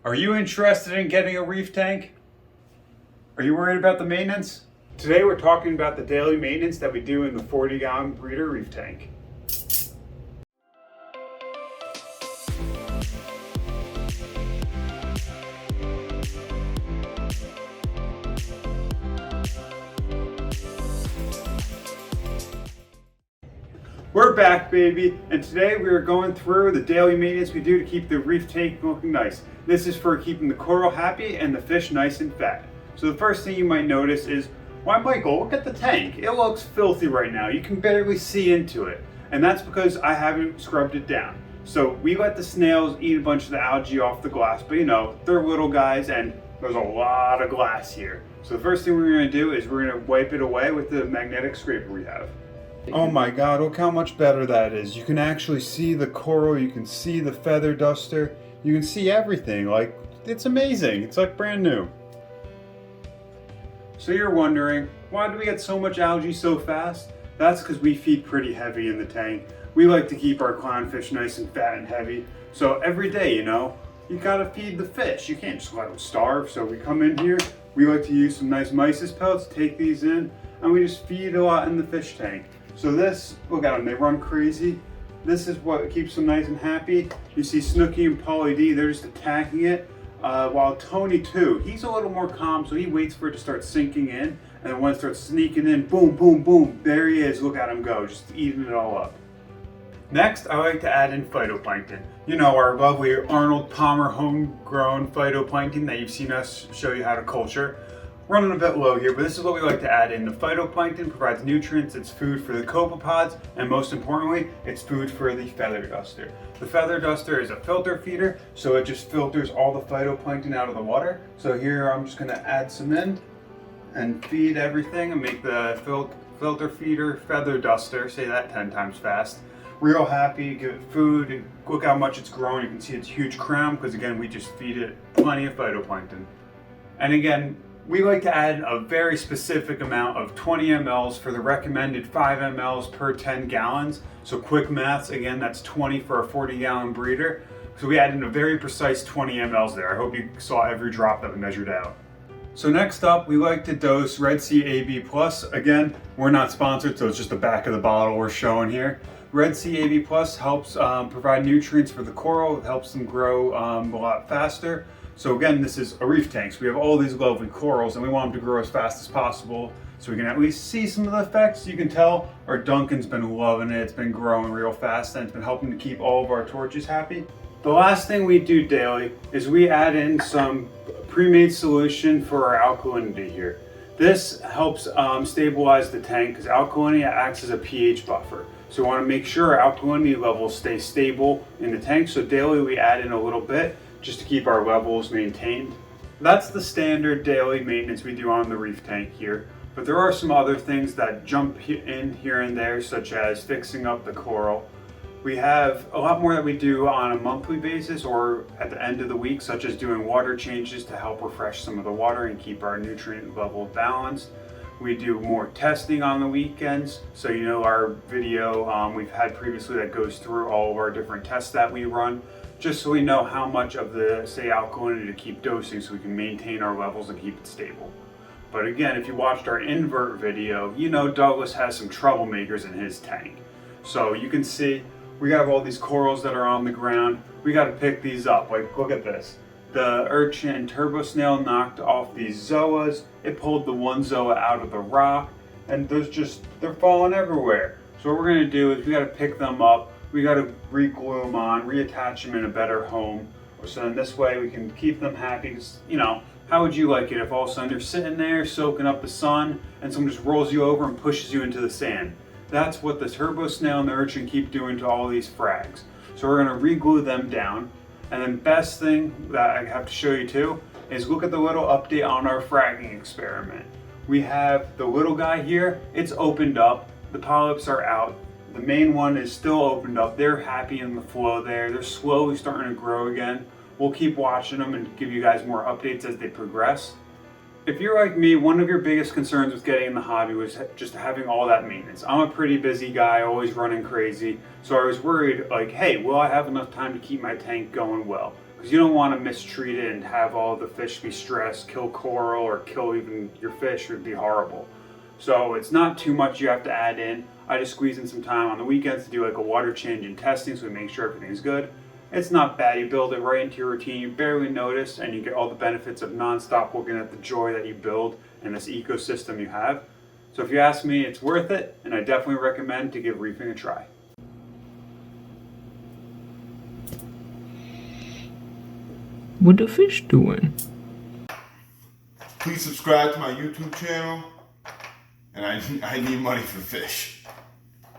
Are you interested in getting a reef tank? Are you worried about the maintenance? Today we're talking about the daily maintenance that we do in the 40-gallon breeder reef tank. We're back, baby, and today we are going through the daily maintenance we do to keep the reef tank looking nice. This is for keeping the coral happy and the fish nice and fat. So the first thing you might notice is, why, Michael, look at the tank. It looks filthy right now. You can barely see into it. And that's because I haven't scrubbed it down. So we let the snails eat a bunch of the algae off the glass, but you know, they're little guys and there's a lot of glass here. So the first thing we're gonna do is we're gonna wipe it away with the magnetic scraper we have. Oh my god, look how much better that is. You can actually see the coral, you can see the feather duster, you can see everything. Like, it's amazing. It's like brand new. So you're wondering, why do we get so much algae so fast? That's because we feed pretty heavy in the tank. We like to keep our clownfish nice and fat and heavy. So every day, you know, you gotta feed the fish. You can't just let them starve. So we come in here, we like to use some nice mysis pellets, take these in, and we just feed a lot in the fish tank. So this, look at them, they run crazy. This is what keeps them nice and happy. You see Snooky and Pauly D, they're just attacking it. While Tony too, he's a little more calm, so he waits for it to start sinking in, and then when it starts sneaking in, boom, boom, boom, there he is, look at him go, just eating it all up. Next, I like to add in phytoplankton. You know, our lovely Arnold Palmer homegrown phytoplankton that you've seen us show you how to culture. Running a bit low here, but this is what we like to add in. The phytoplankton provides nutrients, it's food for the copepods, and most importantly, it's food for the feather duster. The feather duster is a filter feeder, so it just filters all the phytoplankton out of the water. So here I'm just gonna add some in and feed everything and make the filter feeder feather duster, say that 10 times fast, real happy, give it food, and look how much it's growing. You can see its huge crown, because again, we just feed it plenty of phytoplankton. And again, we like to add a very specific amount of 20 mLs for the recommended 5 mLs per 10 gallons. So quick maths, again, that's 20 for a 40-gallon breeder. So we add in a very precise 20 mLs there. I hope you saw every drop that we measured out. So next up, we like to dose Red Sea AB+. Again, we're not sponsored, so it's just the back of the bottle we're showing here. Red Sea AB+ helps provide nutrients for the coral. It helps them grow a lot faster. So again, this is a reef tank. So we have all these lovely corals and we want them to grow as fast as possible so we can at least see some of the effects. You can tell our Duncan's been loving it. It's been growing real fast and it's been helping to keep all of our torches happy. The last thing we do daily is we add in some pre-made solution for our alkalinity here. This helps stabilize the tank because alkalinity acts as a pH buffer. So we want to make sure our alkalinity levels stay stable in the tank. So daily we add in a little bit just to keep our levels maintained. That's the standard daily maintenance we do on the reef tank here, but there are some other things that jump in here and there, such as fixing up the coral. We have a lot more that we do on a monthly basis or at the end of the week, such as doing water changes to help refresh some of the water and keep our nutrient level balanced. We do more testing on the weekends. So you know our video we've had previously that goes through all of our different tests that we run, just so we know how much of the, say, alkalinity to keep dosing so we can maintain our levels and keep it stable. But again, if you watched our invert video, you know Douglas has some troublemakers in his tank. So you can see we have all these corals that are on the ground. We got to pick these up. Like, look at this. The urchin and turbo snail knocked off these zoas. It pulled the one zoa out of the rock, and they're falling everywhere. So what we're gonna do is we gotta pick them up. We gotta re-glue them on, reattach them in a better home. So then this way we can keep them happy. Cause, you know, how would you like it if all of a sudden you're sitting there soaking up the sun and someone just rolls you over and pushes you into the sand? That's what the turbo snail and the urchin keep doing to all these frags. So we're gonna re-glue them down. And then best thing that I have to show you too is look at the little update on our fragging experiment. We have the little guy here, it's opened up, the polyps are out. The main one is still opened up. They're happy in the flow there. They're slowly starting to grow again. We'll keep watching them and give you guys more updates as they progress. If you're like me, one of your biggest concerns with getting in the hobby was just having all that maintenance. I'm a pretty busy guy, always running crazy. So I was worried, like, hey, will I have enough time to keep my tank going well? because you don't want to mistreat it and have all the fish be stressed, kill coral, or kill even your fish. It would be horrible. So it's not too much you have to add in. I just squeeze in some time on the weekends to do like a water change and testing, so we make sure everything's good. It's not bad. You build it right into your routine. You barely notice, and you get all the benefits of nonstop looking at the joy that you build and this ecosystem you have. So if you ask me, it's worth it, and I definitely recommend to give reefing a try. What the fish doing? Please subscribe to my YouTube channel, and I need money for fish.